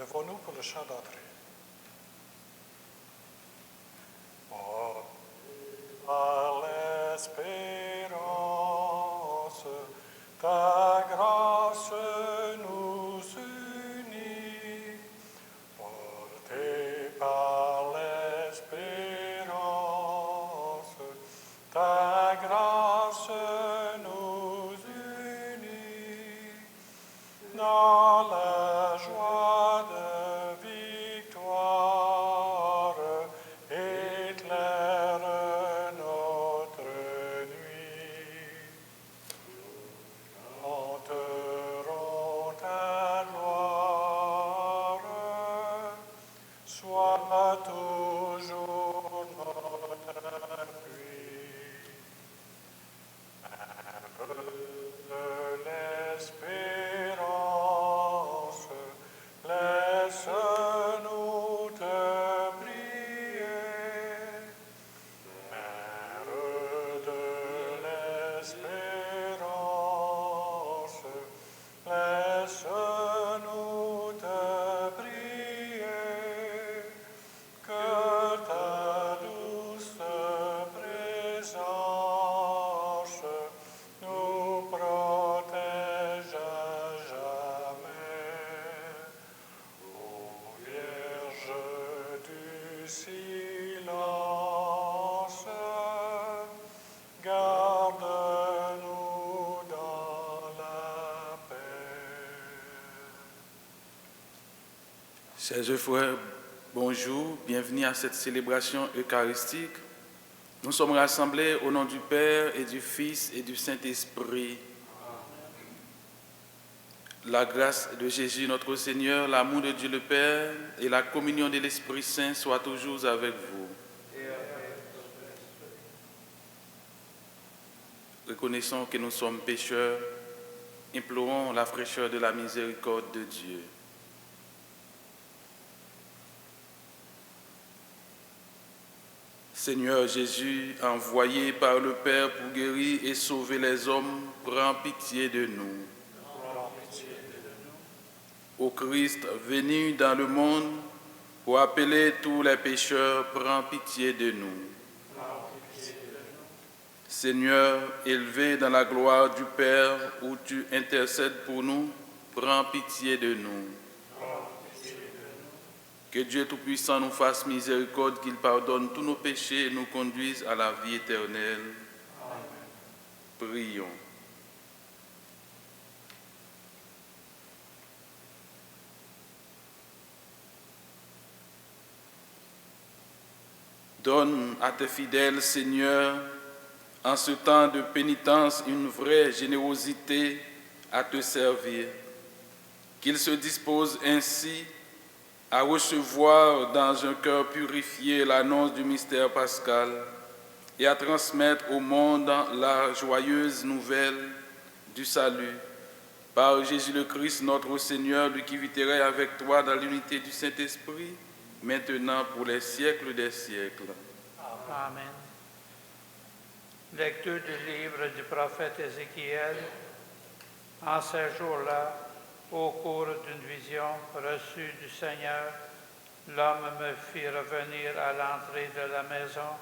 Levons-nous pour le chant d'entrée. Oh, par l'espérance, ta grâce nous unit. Portés par l'espérance, ta grâce nous unit. Dans la joie de victoire, éclaire notre nuit. Chanterons ta gloire, sois toujours notre appui. De l'espérance, laisse-nous te prier. Mère de l'espérance, laisse-nous te prier. Que ta douce présence nous protège à jamais. Ô Vierge du silence, garde-nous dans la paix. Chers frères, bonjour, bienvenue à cette célébration eucharistique. Nous sommes rassemblés au nom du Père et du Fils et du Saint-Esprit. La grâce de Jésus notre Seigneur, l'amour de Dieu le Père et la communion de l'Esprit Saint soient toujours avec vous. Reconnaissons que nous sommes pécheurs, implorons la fraîcheur de la miséricorde de Dieu. Seigneur Jésus, envoyé par le Père pour guérir et sauver les hommes, prends pitié de nous. Ô Christ, venu dans le monde pour appeler tous les pécheurs, prends pitié de nous. Seigneur, élevé dans la gloire du Père, où tu intercèdes pour nous, prends pitié de nous. Que Dieu Tout-Puissant nous fasse miséricorde, qu'il pardonne tous nos péchés et nous conduise à la vie éternelle. Amen. Prions. Donne à tes fidèles, Seigneur, en ce temps de pénitence, une vraie générosité à te servir, qu'ils se disposent ainsi à recevoir dans un cœur purifié l'annonce du mystère pascal et à transmettre au monde la joyeuse nouvelle du salut. Par Jésus le Christ, notre Seigneur, lui qui vit et règne avec toi dans l'unité du Saint-Esprit, maintenant pour les siècles des siècles. Amen. Lecture du livre du prophète Ézéchiel. En ces jours-là, au cours d'une vision reçue du Seigneur, l'homme me fit revenir à l'entrée de la maison,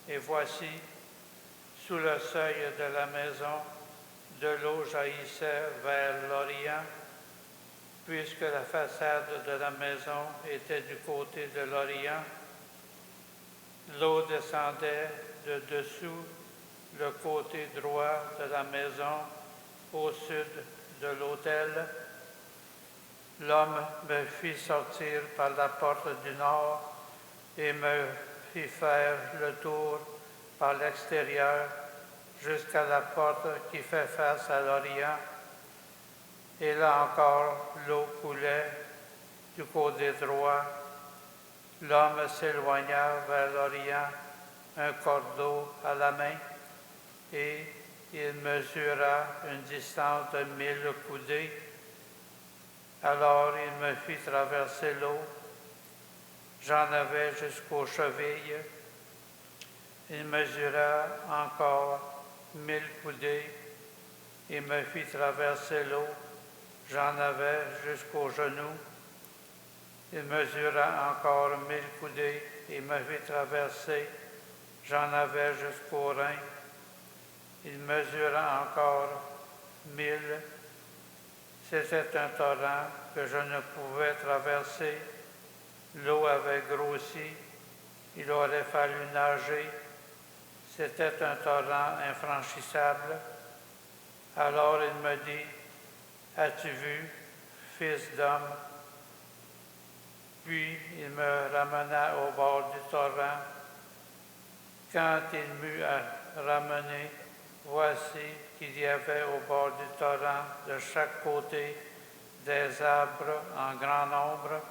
et voici, sous le seuil de la maison, de l'eau jaillissait vers l'Orient, puisque la façade de la maison était du côté de l'Orient. L'eau descendait de dessous le côté droit de la maison, au sud de l'autel. L'homme me fit sortir par la porte du nord et me fit faire le tour par l'extérieur jusqu'à la porte qui fait face à l'Orient. Et là encore, l'eau coulait du côté droit. L'homme s'éloigna vers l'Orient, un cordeau à la main, et il mesura une distance de 1000 coudées. Alors il me fit traverser l'eau. J'en avais jusqu'aux chevilles. Il mesura encore 1000 coudées et me fit traverser l'eau. J'en avais jusqu'aux genoux. Il mesura encore 1000 coudées et me fit traverser. J'en avais jusqu'au Rhin. Il mesura encore 1000. C'était un torrent que je ne pouvais traverser. L'eau avait grossi. Il aurait fallu nager. C'était un torrent infranchissable. Alors il me dit, « As-tu vu, fils d'homme? » Puis il me ramena au bord du torrent. Quand il m'eut ramené, voici qu'il y avait au bord du torrent de chaque côté des arbres en grand nombre.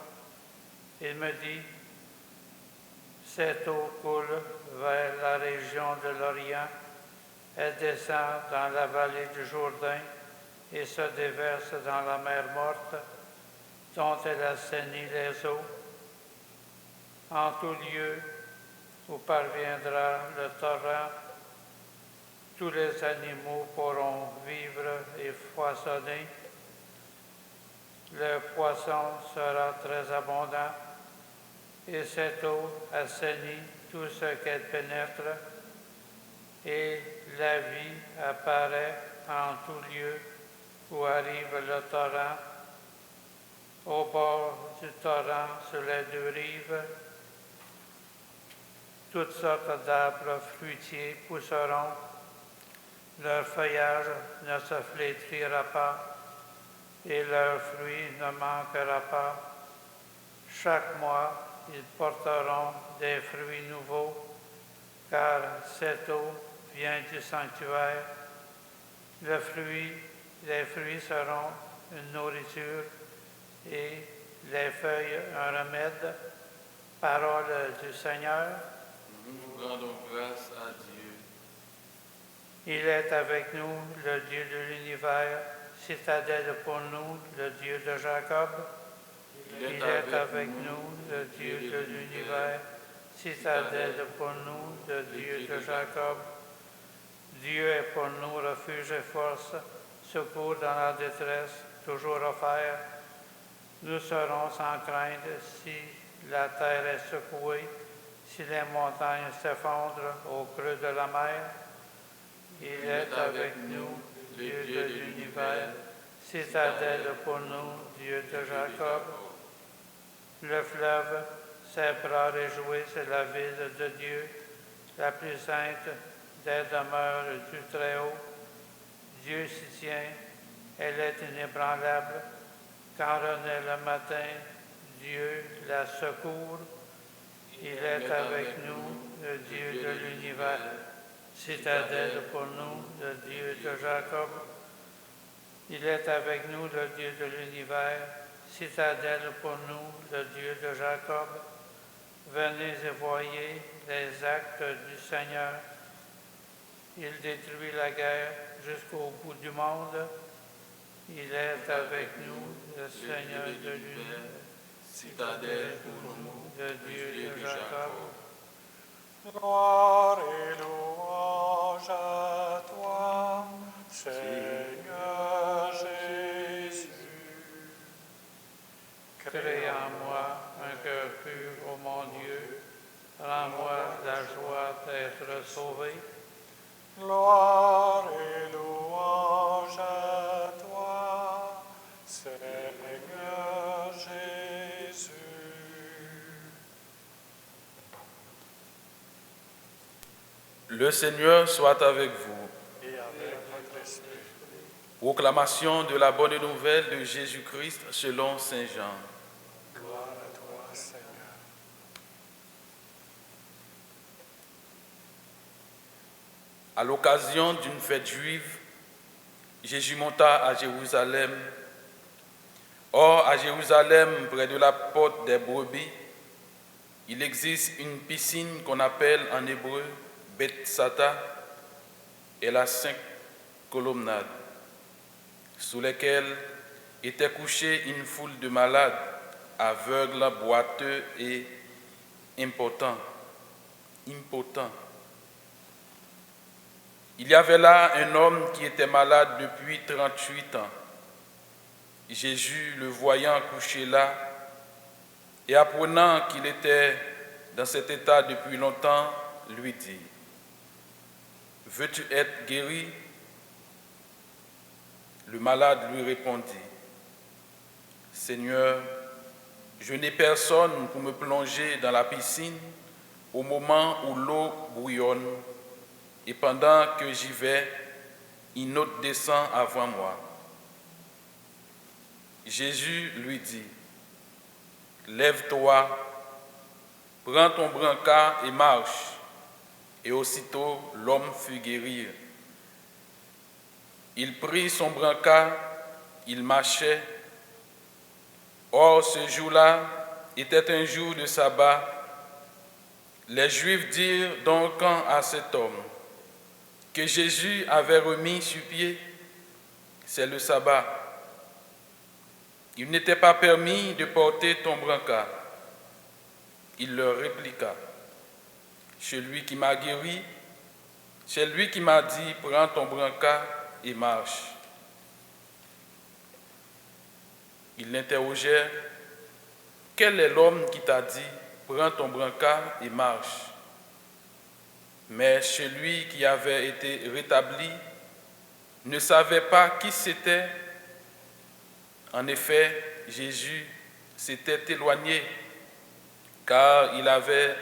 Il me dit, cette eau coule vers la région de l'Orient, elle descend dans la vallée du Jourdain et se déverse dans la mer morte, dont elle assainit les eaux. En tout lieu où parviendra le torrent, tous les animaux pourront vivre et foisonner. Le poisson sera très abondant et cette eau assainit tout ce qu'elle pénètre et la vie apparaît en tout lieu où arrive le torrent. Au bord du torrent, sur les deux rives, toutes sortes d'arbres fruitiers pousseront. Leur feuillage ne se flétrira pas et leurs fruits ne manquera pas. Chaque mois, ils porteront des fruits nouveaux, car cette eau vient du sanctuaire. Les fruits seront une nourriture et les feuilles un remède. Parole du Seigneur. Nous rendons grâce à Dieu. Il est avec nous, le Dieu de l'univers, citadelle pour nous, le Dieu de Jacob. Il est avec nous, le Dieu de l'univers, citadelle pour nous, le Dieu de Jacob. Dieu est pour nous refuge et force, secours dans la détresse, toujours offert. Nous serons sans crainte si la terre est secouée, si les montagnes s'effondrent au creux de la mer. Il est avec nous, Dieu de l'univers, citadelle pour nous, Dieu de Jacob. Le fleuve, ses bras réjouis, c'est la ville de Dieu, la plus sainte des demeures du Très-Haut. Dieu s'y tient, elle est inébranlable. Quand renaît le matin, Dieu la secourt. Il est avec nous, le Dieu de l'univers, citadelle pour nous, le Dieu de Jacob. Il est avec nous, le Dieu de l'univers, citadelle pour nous, le Dieu de Jacob. Venez et voyez les actes du Seigneur. Il détruit la guerre jusqu'au bout du monde. Il est avec nous, le Seigneur de l'univers, Citadelle pour nous, le Dieu de Jacob. Gloire et louange à toi, Seigneur Jésus. Crée en moi un cœur pur, ô mon Dieu. Rends-moi la joie d'être sauvé. Gloire et louange à toi, Seigneur Jésus. Le Seigneur soit avec vous. Et avec votre esprit. Proclamation de la bonne nouvelle de Jésus-Christ selon Saint Jean. Gloire à toi, Seigneur. À l'occasion d'une fête juive, Jésus monta à Jérusalem. Or, à Jérusalem, près de la porte des brebis, il existe une piscine qu'on appelle en hébreu Bethsata. Elle a 5 colonnades, sous lesquelles était couchée une foule de malades, aveugles, boiteux et impotents. Il y avait là un homme qui était malade depuis 38 ans. Jésus, le voyant couché là, et apprenant qu'il était dans cet état depuis longtemps, lui dit, « Veux-tu être guéri ?» Le malade lui répondit, « Seigneur, je n'ai personne pour me plonger dans la piscine au moment où l'eau bouillonne, et pendant que j'y vais, une autre descend avant moi. » Jésus lui dit, « Lève-toi, prends ton brancard et marche. » Et aussitôt l'homme fut guéri. Il prit son brancard, il marchait. Or, ce jour-là était un jour de sabbat. Les Juifs dirent donc à cet homme que Jésus avait remis sur pied, « C'est le sabbat. Il n'était pas permis de porter ton brancard. » Il leur répliqua, « Celui qui m'a guéri, c'est lui qui m'a dit, prends ton brancard et marche. » Ils l'interrogèrent, « Quel est l'homme qui t'a dit, prends ton brancard et marche ?» Mais celui qui avait été rétabli ne savait pas qui c'était. En effet, Jésus s'était éloigné, car il avait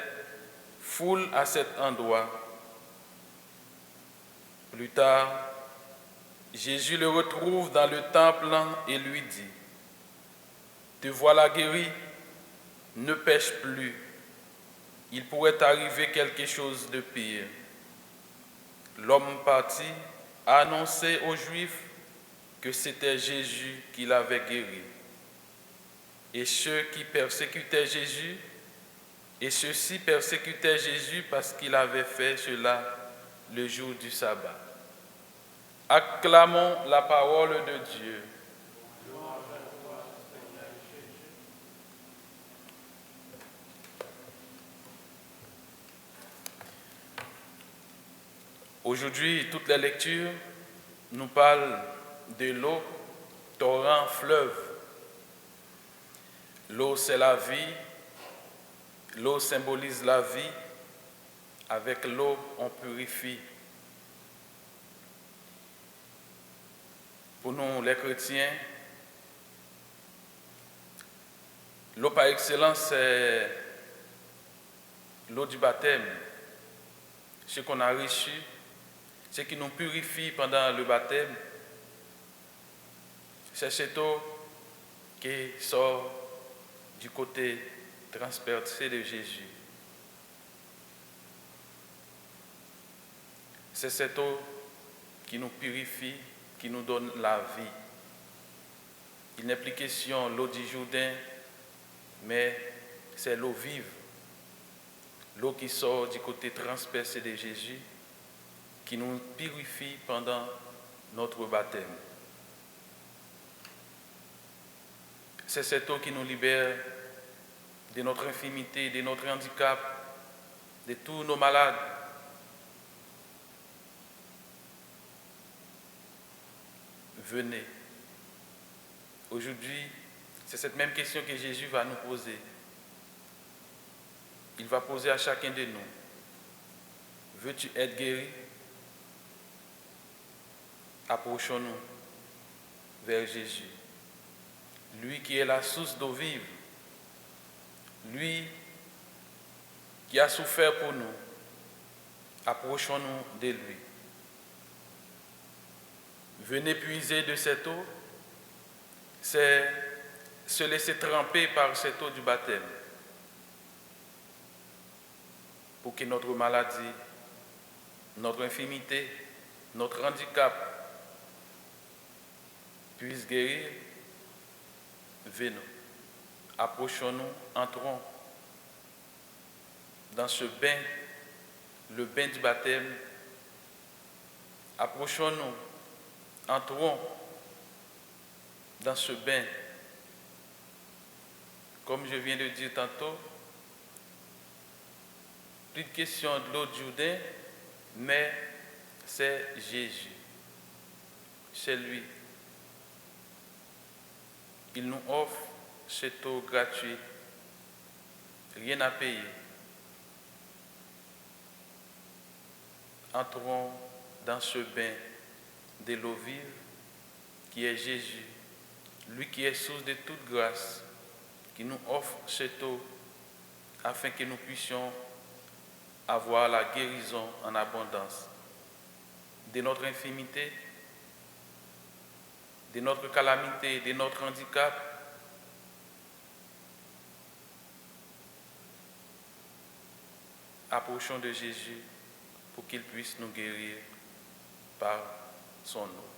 foule à cet endroit. Plus tard, Jésus le retrouve dans le temple et lui dit, « Te voilà guéri, ne pêche plus, il pourrait t'arriver quelque chose de pire. » L'homme partit annoncer aux Juifs que c'était Jésus qui l'avait guéri. Et ceux qui persécutaient Jésus, et ceux-ci persécutaient Jésus parce qu'il avait fait cela le jour du sabbat. Acclamons la parole de Dieu. Aujourd'hui, toutes les lectures nous parlent de l'eau, torrent, fleuve. L'eau, c'est la vie. L'eau symbolise la vie. Avec l'eau, on purifie. Pour nous, les chrétiens, l'eau par excellence, c'est l'eau du baptême. Ce qu'on a reçu, ce qui nous purifie pendant le baptême, c'est cette eau qui sort du côté transpercé de Jésus. C'est cette eau qui nous purifie, qui nous donne la vie. Il n'est plus question de l'eau du Jourdain, mais c'est l'eau vive, l'eau qui sort du côté transpercé de Jésus, qui nous purifie pendant notre baptême. C'est cette eau qui nous libère de notre infirmité, de notre handicap, de tous nos malades. Venez. Aujourd'hui, c'est cette même question que Jésus va nous poser. Il va poser à chacun de nous. Veux-tu être guéri? Approchons-nous vers Jésus. Lui qui est la source d'eau vive. Lui qui a souffert pour nous. Approchons-nous de lui. Venez puiser de cette eau. C'est se laisser tremper par cette eau du baptême. Pour que notre maladie, notre infirmité, notre handicap puisse guérir. Venons, approchons-nous, entrons dans ce bain, le bain du baptême. Approchons-nous, entrons dans ce bain. Comme je viens de dire tantôt, plus de question de l'eau du Jourdain, mais c'est Jésus. C'est lui. Il nous offre cette eau gratuite rien à payer. Entrons dans ce bain de l'eau vive qui est Jésus, lui qui est source de toute grâce, qui nous offre cette eau afin que nous puissions avoir la guérison en abondance de notre infirmité, de notre calamité, de notre handicap. Approchons de Jésus pour qu'il puisse nous guérir par son eau.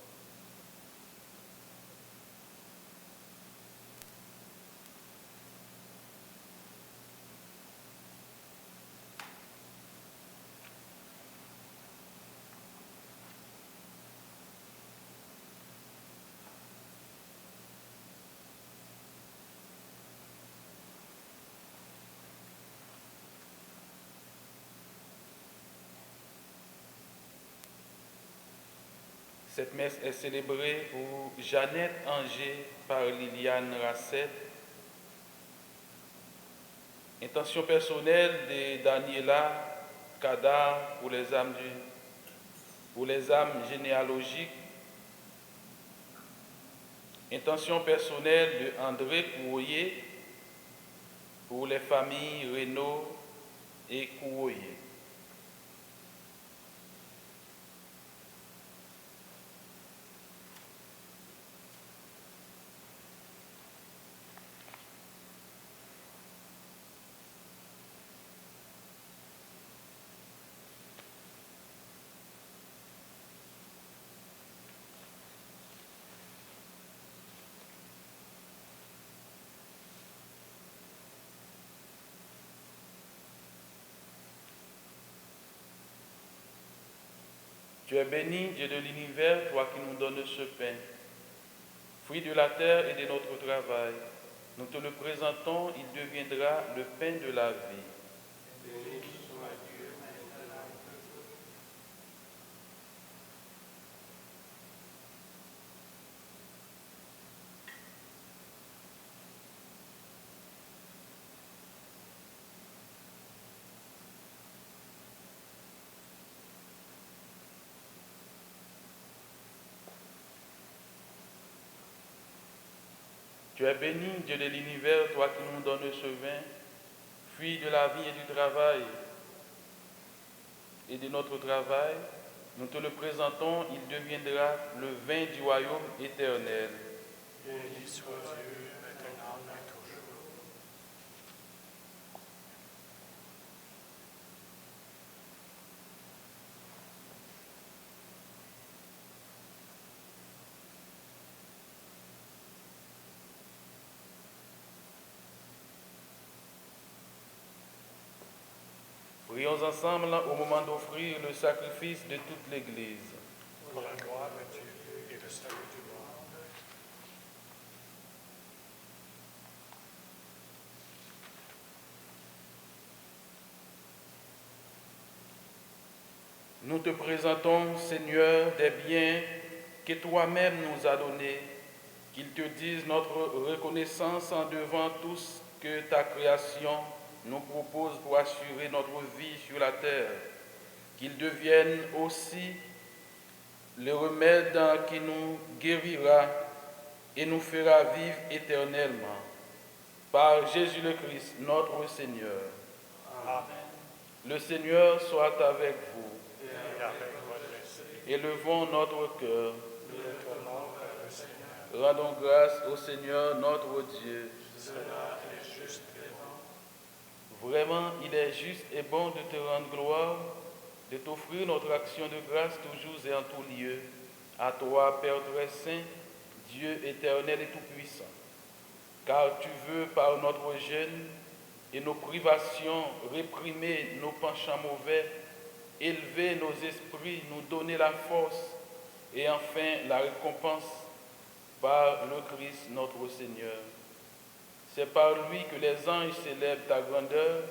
Cette messe est célébrée pour Jeannette Anger par Liliane Rasset. Intention personnelle de Daniela Kadar pour les âmes généalogiques. Intention personnelle de André Kouoye pour les familles Renaud et Kouoye. Tu es béni, Dieu de l'univers, toi qui nous donnes ce pain, fruit de la terre et de notre travail. Nous te le présentons, il deviendra le pain de la vie. Béni soit Dieu, maintenant et toujours. Tu es béni, Dieu de l'univers, toi qui nous donnes ce vin, fruit de la vie et du travail et de notre travail. Nous te le présentons, il deviendra le vin du royaume éternel. Béni soit Dieu, maintenant et toujours. Prions ensemble au moment d'offrir le sacrifice de toute l'Église. Pour la gloire de Dieu et le salut du monde. Nous te présentons, Seigneur, des biens que toi-même nous as donnés, qu'ils te disent notre reconnaissance en devant tous que ta création nous propose pour assurer notre vie sur la terre, qu'ils deviennent aussi le remède qui nous guérira et nous fera vivre éternellement. Par Jésus le Christ, notre Seigneur. Amen. Le Seigneur soit avec vous. Et avec votre esprit, Élevons notre cœur. nous retournons vers le Seigneur. Rendons grâce au Seigneur notre Dieu. Cela est juste et bon. Vraiment, il est juste et bon de te rendre gloire, de t'offrir notre action de grâce toujours et en tout lieu. À toi, Père très saint, Dieu éternel et tout-puissant. Car tu veux, par notre jeûne et nos privations, réprimer nos penchants mauvais, élever nos esprits, nous donner la force et enfin la récompense par le Christ notre Seigneur. C'est par lui que les anges célèbrent ta grandeur,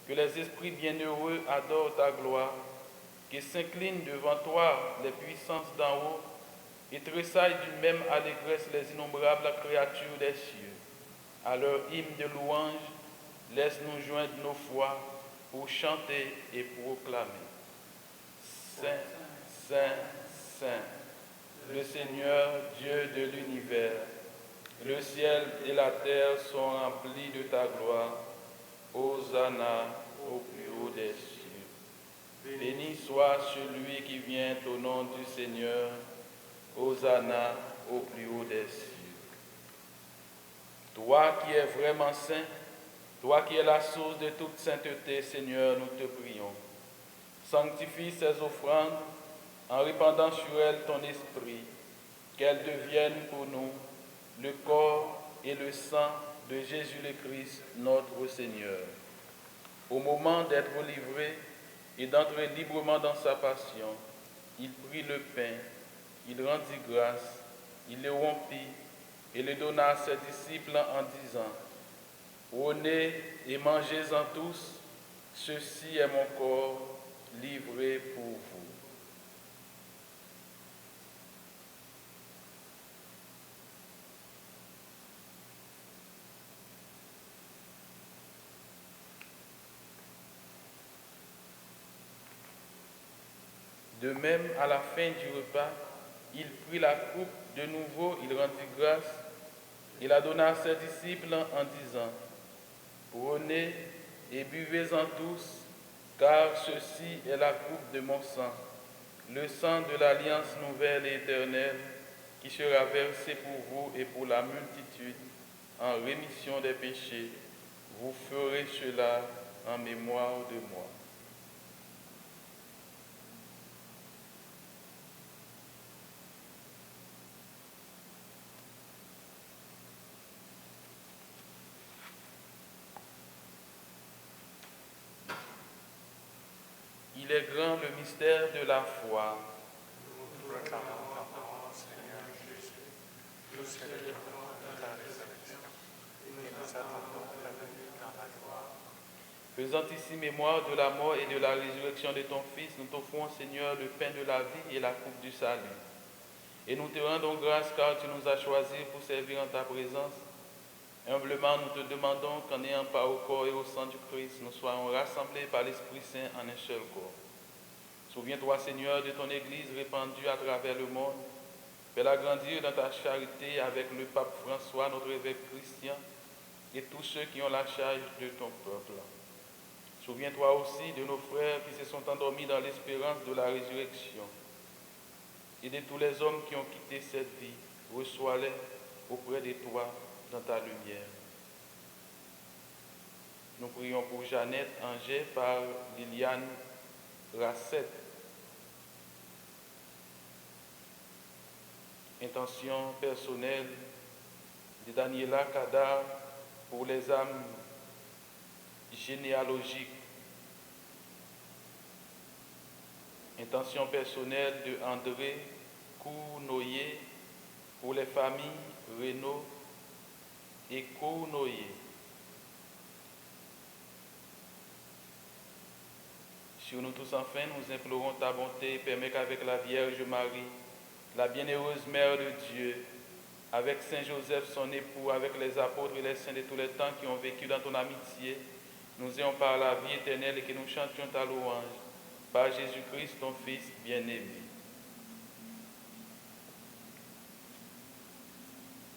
que les esprits bienheureux adorent ta gloire, que s'inclinent devant toi les puissances d'en haut et tressaillent d'une même allégresse les innombrables créatures des cieux. À leur hymne de louange, Laisse-nous joindre nos voix pour chanter et proclamer. Saint, Saint, Saint, le Seigneur Dieu de l'univers. Le ciel et la terre sont remplis de ta gloire. Hosanna au plus haut des cieux. Béni soit celui qui vient au nom du Seigneur. Hosanna au plus haut des cieux. Toi qui es vraiment saint, toi qui es la source de toute sainteté, Seigneur, nous te prions. Sanctifie ces offrandes en répandant sur elles ton esprit, qu'elles deviennent pour nous le corps et le sang de Jésus le Christ, notre Seigneur. Au moment d'être livré et d'entrer librement dans sa passion, il prit le pain, il rendit grâce, il le rompit et le donna à ses disciples en disant, « Prenez et mangez-en tous, ceci est mon corps livré pour vous. » De même, à la fin du repas, il prit la coupe de nouveau, il rendit grâce, il la donna à ses disciples en disant, « Prenez et buvez-en tous, car ceci est la coupe de mon sang, le sang de l'alliance nouvelle et éternelle, qui sera versé pour vous et pour la multitude en rémission des péchés. Vous ferez cela en mémoire de moi. » Il est grand le mystère de la foi. Nous proclamons ta mort, Seigneur Jésus. Nous célébrons ta résurrection et nous attendons ta venue dans la gloire. Faisant ici mémoire de la mort et de la résurrection de ton Fils, nous t'offrons, Seigneur, le pain de la vie et la coupe du salut. Et nous te rendons grâce car tu nous as choisis pour servir en ta présence. Humblement, nous te demandons qu'en ayant part au corps et au sang du Christ, nous soyons rassemblés par l'Esprit Saint en un seul corps. Souviens-toi, Seigneur, de ton Église répandue à travers le monde. Fais-la grandir dans ta charité avec le pape François, notre évêque Christian, et tous ceux qui ont la charge de ton peuple. Souviens-toi aussi de nos frères qui se sont endormis dans l'espérance de la résurrection, et de tous les hommes qui ont quitté cette vie. Reçois-les auprès de toi dans ta lumière. Nous prions pour Jeannette Angers par Liliane Rasset. Intention personnelle de Daniela Kadar pour les âmes généalogiques. Intention personnelle de André Cournoyer pour les familles Renaud et Cournoyer. Sur nous tous enfin, nous implorons ta bonté, permets qu'avec la Vierge Marie, la bienheureuse Mère de Dieu, avec Saint Joseph, son époux, avec les apôtres et les saints de tous les temps qui ont vécu dans ton amitié, nous ayons par la vie éternelle et que nous chantions ta louange, par Jésus-Christ, ton Fils bien-aimé.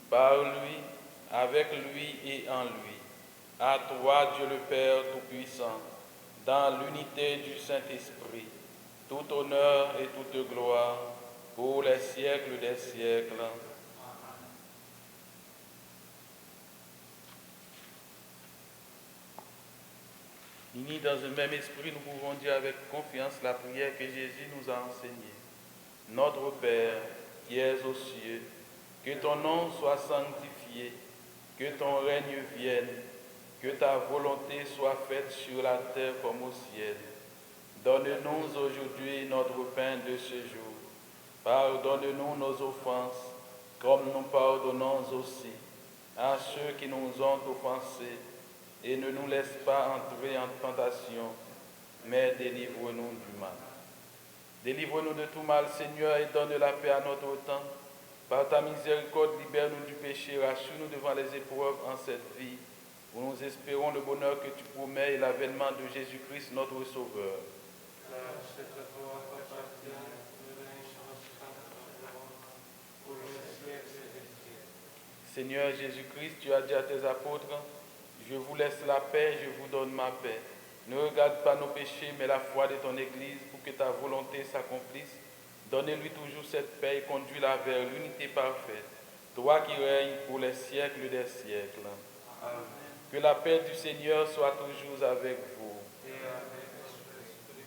Par lui, avec lui et en lui, à toi, Dieu le Père Tout-Puissant, dans l'unité du Saint-Esprit, tout honneur et toute gloire, pour les siècles des siècles. Unis dans un même esprit, nous pouvons dire avec confiance la prière que Jésus nous a enseignée. Notre Père, qui es aux cieux, que ton nom soit sanctifié, que ton règne vienne, que ta volonté soit faite sur la terre comme au ciel. Donne-nous aujourd'hui notre pain de ce jour. Pardonne-nous nos offenses, comme nous pardonnons aussi à ceux qui nous ont offensés. Et ne nous laisse pas entrer en tentation, mais délivre-nous du mal. Délivre-nous de tout mal, Seigneur, et donne la paix à notre temps. Par ta miséricorde, libère-nous du péché, rassure-nous devant les épreuves en cette vie. où nous espérons le bonheur que tu promets et l'avènement de Jésus-Christ, notre Sauveur. Car c'est à toi qu'appartient le règne sans pour les siècles des siècles. Seigneur Jésus-Christ, tu as dit à tes apôtres, je vous laisse la paix, je vous donne ma paix. Ne regarde pas nos péchés, mais la foi de ton Église pour que ta volonté s'accomplisse. Donne-lui toujours cette paix et conduis-la vers l'unité parfaite. Toi qui règnes pour les siècles des siècles. Amen. Que la paix du Seigneur soit toujours avec vous. Et avec ton esprit.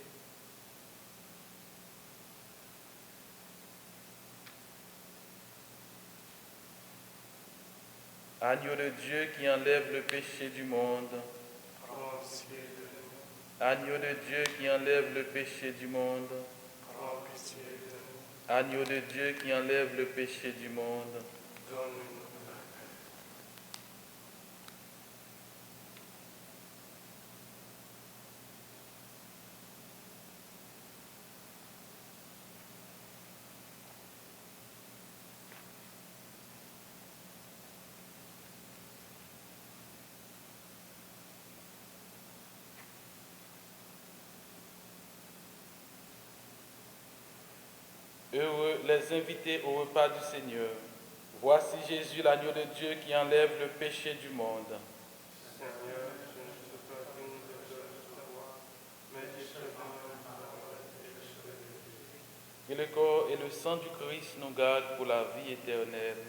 Agneau de Dieu qui enlève le péché du monde. Prends pitié de nous. Agneau de Dieu qui enlève le péché du monde. Prends pitié de nous. Agneau de Dieu qui enlève le péché du monde. Donne-nous la paix. Heureux les invités au repas du Seigneur. Voici Jésus, l'agneau de Dieu qui enlève le péché du monde. Seigneur, je ne suis pas digne de te recevoir, mais dis seulement une parole et je serai guéri. Que le corps et le sang du Christ nous gardent pour la vie éternelle.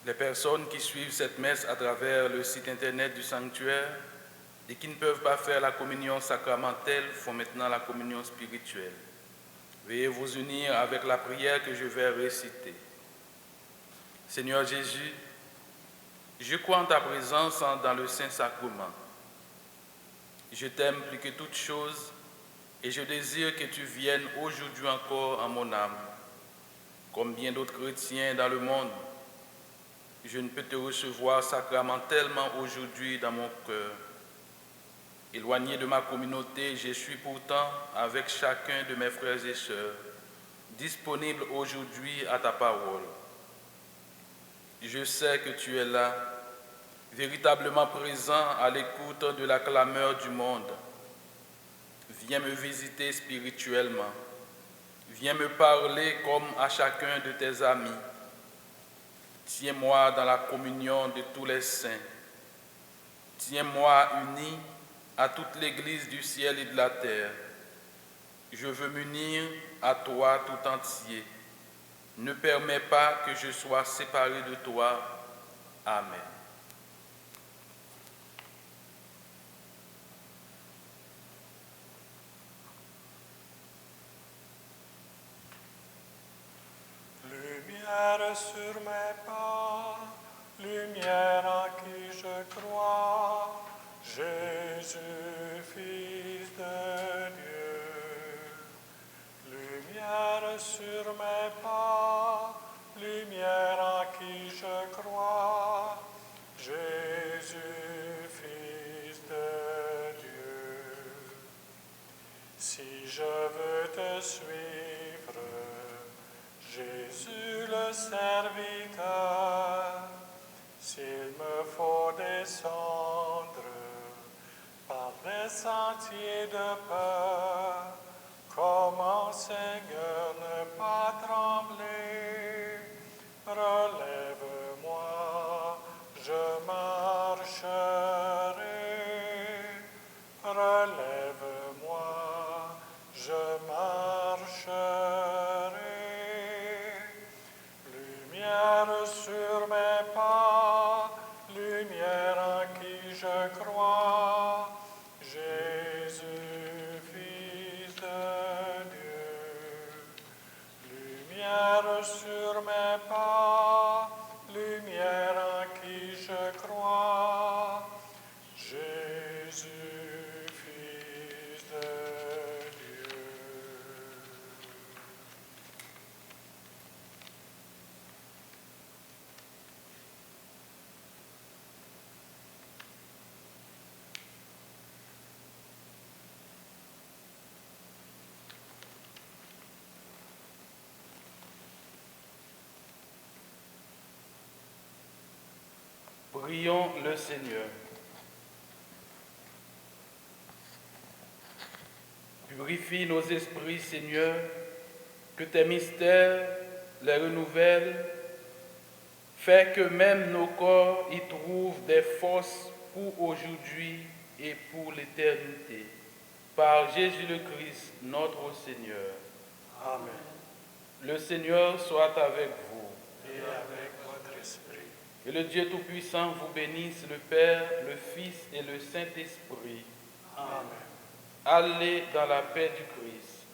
Les personnes qui suivent cette messe à travers le site internet du sanctuaire et qui ne peuvent pas faire la communion sacramentelle font maintenant la communion spirituelle. Veuillez vous unir avec la prière que je vais réciter. Seigneur Jésus, je crois en ta présence dans le Saint-Sacrement. Je t'aime plus que toute chose et je désire que tu viennes aujourd'hui encore en mon âme. Comme bien d'autres chrétiens dans le monde, je ne peux te recevoir sacramentellement aujourd'hui dans mon cœur. Éloigné de ma communauté, je suis pourtant avec chacun de mes frères et sœurs, disponible aujourd'hui à ta parole. Je sais que tu es là, véritablement présent à l'écoute de la clameur du monde. Viens me visiter spirituellement. Viens me parler comme à chacun de tes amis. Tiens-moi dans la communion de tous les saints. Tiens-moi uni à toute l'Église du ciel et de la terre. Je veux m'unir à toi tout entier. Ne permets pas que je sois séparé de toi. Amen. Lumière sur mes pas, lumière en qui je crois, Jésus, Fils de Dieu. Lumière sur mes pas, lumière en qui je crois, Jésus, Fils de Dieu. Si je veux te suivre, Jésus le serviteur, s'il me faut descendre par des sentiers de peur, comment, Seigneur, ne pas trembler? Jésus, Fils de Dieu, lumière sur mes pas, lumière en qui je crois. Jésus, Fils de Dieu. Prions le Seigneur. Purifie nos esprits, Seigneur, que tes mystères les renouvellent. Fais que même nos corps y trouvent des forces pour aujourd'hui et pour l'éternité. Par Jésus le Christ, notre Seigneur. Amen. Le Seigneur soit avec vous. Et avec votre esprit. Que le Dieu Tout-Puissant vous bénisse, le Père, le Fils et le Saint-Esprit. Amen. Allez dans la paix du Christ.